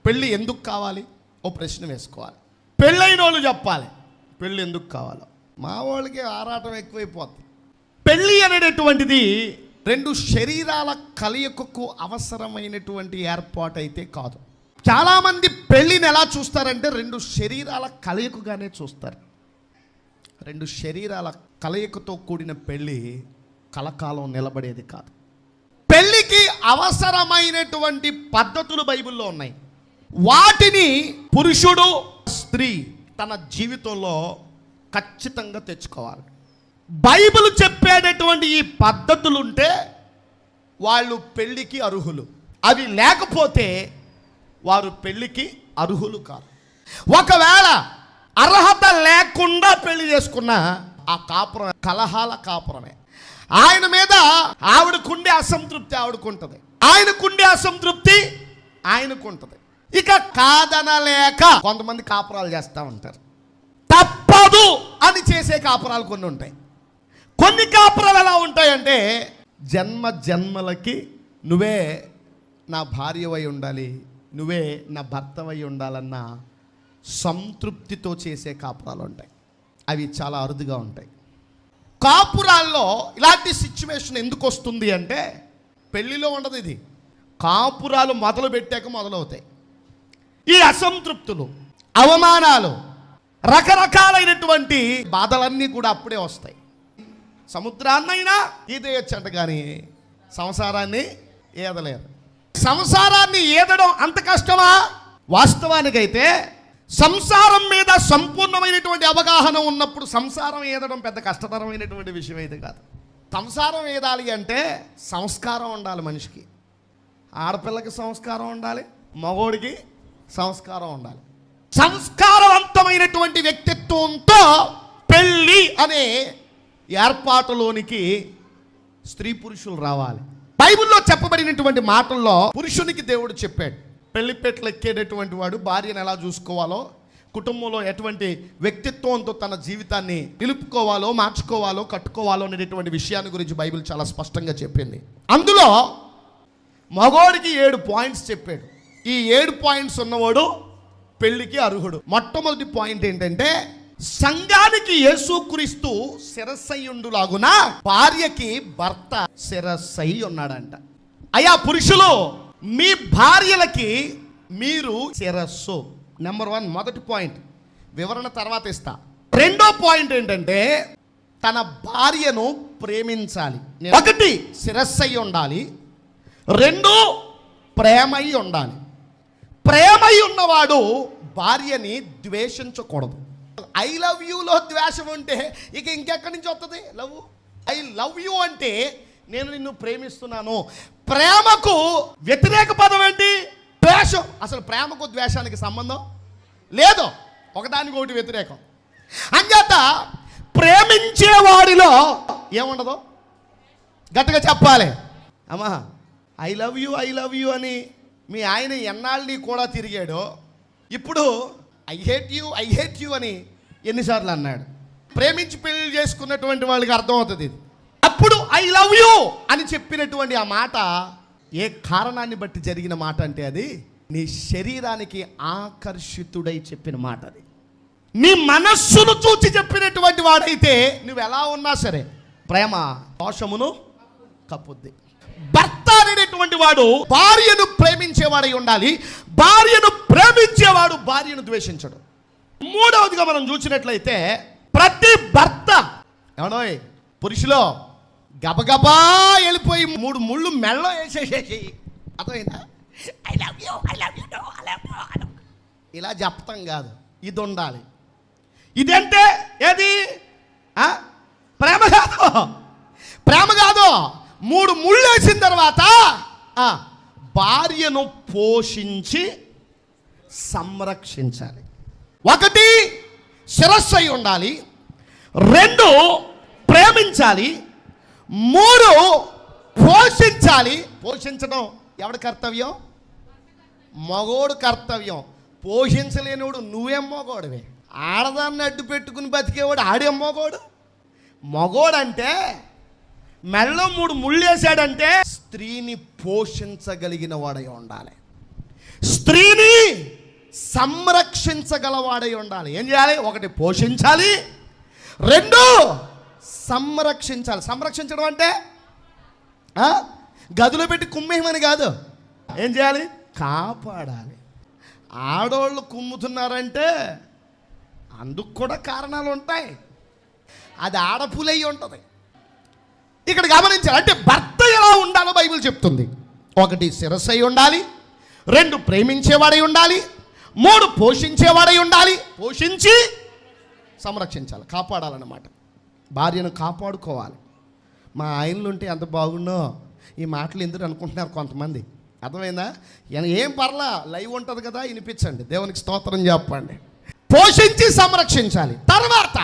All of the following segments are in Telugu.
పెళ్ళి ఎందుకు కావాలి ఓ ప్రశ్న వేసుకోవాలి. పెళ్ళైన వాళ్ళు చెప్పాలి పెళ్ళి ఎందుకు కావాలో. మా వాళ్ళకి ఆరాటం ఎక్కువైపోతుంది. పెళ్ళి అనేటటువంటిది రెండు శరీరాల కలయికకు అవసరమైనటువంటి ఏర్పాటు అయితే కాదు. చాలామంది పెళ్ళిని ఎలా చూస్తారంటే రెండు శరీరాల కలయికగానే చూస్తారు. రెండు శరీరాల కలయికతో కూడిన పెళ్ళి కలకాలం నిలబడేది కాదు. పెళ్ళికి అవసరమైనటువంటి పద్ధతులు బైబిల్లో ఉన్నాయి. వాటిని పురుషుడు స్త్రీ తన జీవితంలో ఖచ్చితంగా తెచ్చుకోవాలి. బైబిల్ చెప్పేటటువంటి ఈ పద్ధతులు ఉంటే వాళ్ళు పెళ్ళికి అర్హులు. అవి లేకపోతే వారు పెళ్ళికి అర్హులు కాదు. ఒకవేళ అర్హత లేకుండా పెళ్లి చేసుకున్న ఆ కాపురం కలహాల కాపురమే. ఆయన మీద ఆవిడకుండే అసంతృప్తి ఆవిడకుంటుంది, ఆయనకుండే అసంతృప్తి ఆయనకుంటుంది. ఇక కాదనలేక కొంతమంది కాపురాలు చేస్తూ ఉంటారు. తప్పదు అని చేసే కాపురాలు కొన్ని ఉంటాయి. కొన్ని కాపురాలు ఎలా ఉంటాయంటే జన్మ జన్మలకి నువ్వే నా భార్యవై ఉండాలి, నువ్వే నా భర్తవై ఉండాలన్న సంతృప్తితో చేసే కాపురాలు ఉంటాయి. అవి చాలా అరుదుగా ఉంటాయి. కాపురాల్లో ఇలాంటి సిచ్యువేషన్ ఎందుకు వస్తుంది అంటే పెళ్ళిలో ఉండదు ఇది, కాపురాలు మొదలు పెట్టాక మొదలవుతాయి. ఈ అసంతృప్తులు, అవమానాలు, రకరకాలైనటువంటి బాధలన్నీ కూడా అప్పుడే వస్తాయి. సముద్రాన్నైనా ఈదేయొచ్చంట కానీ సంసారాన్ని ఈదలేరు. సంసారాన్ని ఈదడం అంత కష్టమా? వాస్తవానికైతే సంసారం మీద సంపూర్ణమైనటువంటి అవగాహన ఉన్నప్పుడు సంసారం ఈదడం పెద్ద కష్టతరమైనటువంటి విషయం అయితే కాదు. సంసారం ఈదాలి అంటే సంస్కారం ఉండాలి మనిషికి. ఆడపిల్లకి సంస్కారం ఉండాలి, మగోడికి సంస్కారం ఉండాలి. సంస్కారవంతమైనటువంటి వ్యక్తిత్వంతో పెళ్ళి అనే ఏర్పాటులోనికి స్త్రీ పురుషులు రావాలి. బైబిల్లో చెప్పబడినటువంటి మాటల్లో పురుషునికి దేవుడు చెప్పాడు పెళ్లిపెట్లు ఎక్కేటటువంటి వాడు భార్యను ఎలా చూసుకోవాలో, కుటుంబంలో ఎటువంటి వ్యక్తిత్వంతో తన జీవితాన్ని నిలుపుకోవాలో, మార్చుకోవాలో, కట్టుకోవాలో అనేటువంటి విషయాన్ని గురించి బైబిల్ చాలా స్పష్టంగా చెప్పింది. అందులో మగోడికి 7 పాయింట్స్ చెప్పాడు. ఈ 7 పాయింట్స్ ఉన్నవాడు పెళ్లికి అర్హుడు. మొట్టమొదటి పాయింట్ ఏంటంటే సంఘానికి యేసుక్రీస్తు శిరస్సయ్యుండులాగున భార్యకి భర్త శిరస్సై ఉన్నాడంట. అయ్యా పురుషులు, మీ భార్యలకి మీరు శిరస్సు. నెంబర్ 1 మొదటి పాయింట్, వివరణ తర్వాత ఇస్తా. రెండో పాయింట్ ఏంటంటే తన భార్యను ప్రేమించాలి. 1 శిరస్సై ఉండాలి, 2 ప్రేమై ఉండాలి. ప్రేమై ఉన్నవాడు భార్యని ద్వేషించకూడదు. ఐ లవ్ యూలో ద్వేషం ఉంటే ఇక ఇంకెక్కడి నుంచి వస్తుంది లవ్? ఐ లవ్ యూ అంటే నేను నిన్ను ప్రేమిస్తున్నాను. ప్రేమకు వ్యతిరేక పదం ఏంటి? ద్వేషం. అసలు ప్రేమకు ద్వేషానికి సంబంధం లేదు, ఒకదానికొకటి వ్యతిరేకం. అంచేత ప్రేమించేవాడిలో ఏముండదు? గట్టిగా చెప్పాలి. అమ్మా ఐ లవ్ యూ అని మీ ఆయన ఎన్నాళ్ళని కూడా తిరిగాడో, ఇప్పుడు ఐ హేట్ యూ అని ఎన్నిసార్లు అన్నాడు? ప్రేమించి పెళ్లి చేసుకున్నటువంటి వాళ్ళకి అర్థమవుతుంది ఇది. అప్పుడు ఐ లవ్ యూ అని చెప్పినటువంటి ఆ మాట ఏ కారణాన్ని బట్టి జరిగిన మాట అంటే అది నీ శరీరానికి ఆకర్షితుడై చెప్పిన మాట. అది నీ మనస్సును చూచి చెప్పినటువంటి వాడైతే నువ్వు ఎలా ఉన్నా సరే ప్రేమ దోషమును కప్పుద్ది. భర్త అనేటటువంటి వాడు భార్యను ప్రేమించేవాడై ఉండాలి. భార్యను ప్రేమించేవాడు భార్యను ద్వేషించడు. మూడవదిగా మనం చూసినట్లయితే ప్రతి భర్త ఏమనోయ్ పురుషులో గబగబా వెళ్ళిపోయి 3 ముళ్ళు మెళ్ళో వేసేసేసి అర్థమైందా? ఐ లవ్ యూ ఇలా చెప్తాం కాదు, ఇది ఉండాలి. ఇదంటే ఏది? ప్రేమ కాదు, ప్రేమ కాదు. 3 ముళ్ళు వేసిన తర్వాత భార్యను పోషించి సంరక్షించాలి. 1 శిరస్సు అయి ఉండాలి, 2 ప్రేమించాలి, 3 పోషించాలి. పోషించడం ఎవడి కర్తవ్యం? మగోడు కర్తవ్యం. పోషించలేనివాడు నువ్వేం మగోడివే. ఆడదాన్ని అడ్డు పెట్టుకుని బతికేవాడు ఆడేం మగోడు. మగోడంటే మెళ్ళలో 3 ముళ్ళు వేసాడంటే స్త్రీని పోషించగలిగిన వాడై ఉండాలి. స్త్రీని సంరక్షించగలవాడై ఉండాలి. ఏం చేయాలి? ఒకటి పోషించాలి, రెండు సంరక్షించాలి. సంరక్షించడం అంటే గదిలో పెట్టి కుమ్మేయమని కాదు. ఏం చేయాలి? కాపాడాలి. ఆడవాళ్ళు కుమ్ముతున్నారంటే అందుకు కూడా కారణాలు ఉంటాయి. అది ఆడపులయ్యి ఉంటుంది. ఇక్కడ గమనించాలి. అంటే భర్త ఎలా ఉండాలో బైబిల్ చెప్తుంది. ఒకటి శిరస్సు అయి ఉండాలి, రెండు ప్రేమించేవాడై ఉండాలి, మూడు పోషించేవాడై ఉండాలి. పోషించి సంరక్షించాలి, కాపాడాలన్నమాట. భార్యను కాపాడుకోవాలి. మా ఆయనలు ఉంటే ఎంత బాగుండో. ఈ మాటలు ఎందుకు అనుకుంటున్నారు కొంతమంది. అర్థమైందా? ఏం పర్లా, లైవ్ ఉంటుంది కదా, వినిపించండి, దేవునికి స్తోత్రం చెప్పండి. పోషించి సంరక్షించాలి. తర్వాత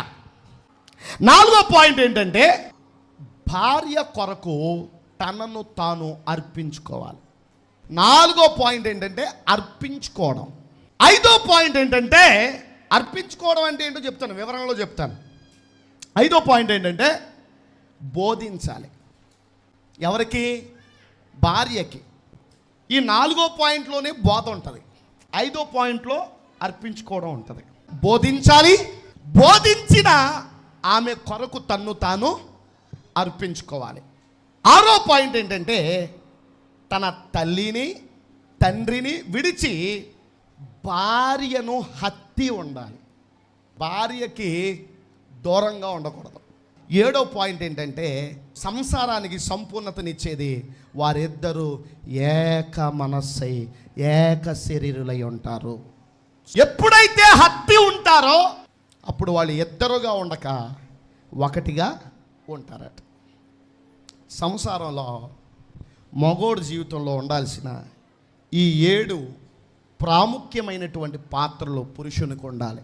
4వ పాయింట్ ఏంటంటే భార్య కొరకు తనను తాను అర్పించుకోవాలి. 4వ పాయింట్ ఏంటంటే అర్పించుకోవడం. 5వ పాయింట్ ఏంటంటే అర్పించుకోవడం అంటే ఏంటో చెప్తాను, వివరణలో చెప్తాను. 5వ పాయింట్ ఏంటంటే బోధించాలి. ఎవరికి? భార్యకి. ఈ 4వ పాయింట్లోనే బోధ ఉంటుంది, 5వ పాయింట్లో అర్పించుకోవడం ఉంటుంది. బోధించాలి, బోధించిన ఆమె కొరకు తన్ను తాను అర్పించుకోవాలి. 6వ పాయింట్ ఏంటంటే తన తల్లిని తండ్రిని విడిచి భార్యను హత్తి ఉండాలి. భార్యకి దూరంగా ఉండకూడదు. 7వ పాయింట్ ఏంటంటే సంసారానికి సంపూర్ణతనిచ్చేది వారిద్దరూ ఏక మనస్సై ఏక శరీరులై ఉంటారు. ఎప్పుడైతే హత్తి ఉంటారో అప్పుడు వాళ్ళు ఇద్దరుగా ఉండక ఒకటిగా ఉంటారట. సంసారంలో మగోడు జీవితంలో ఉండాల్సిన ఈ 7 ప్రాముఖ్యమైనటువంటి పాత్రలు పురుషునికి ఉండాలి.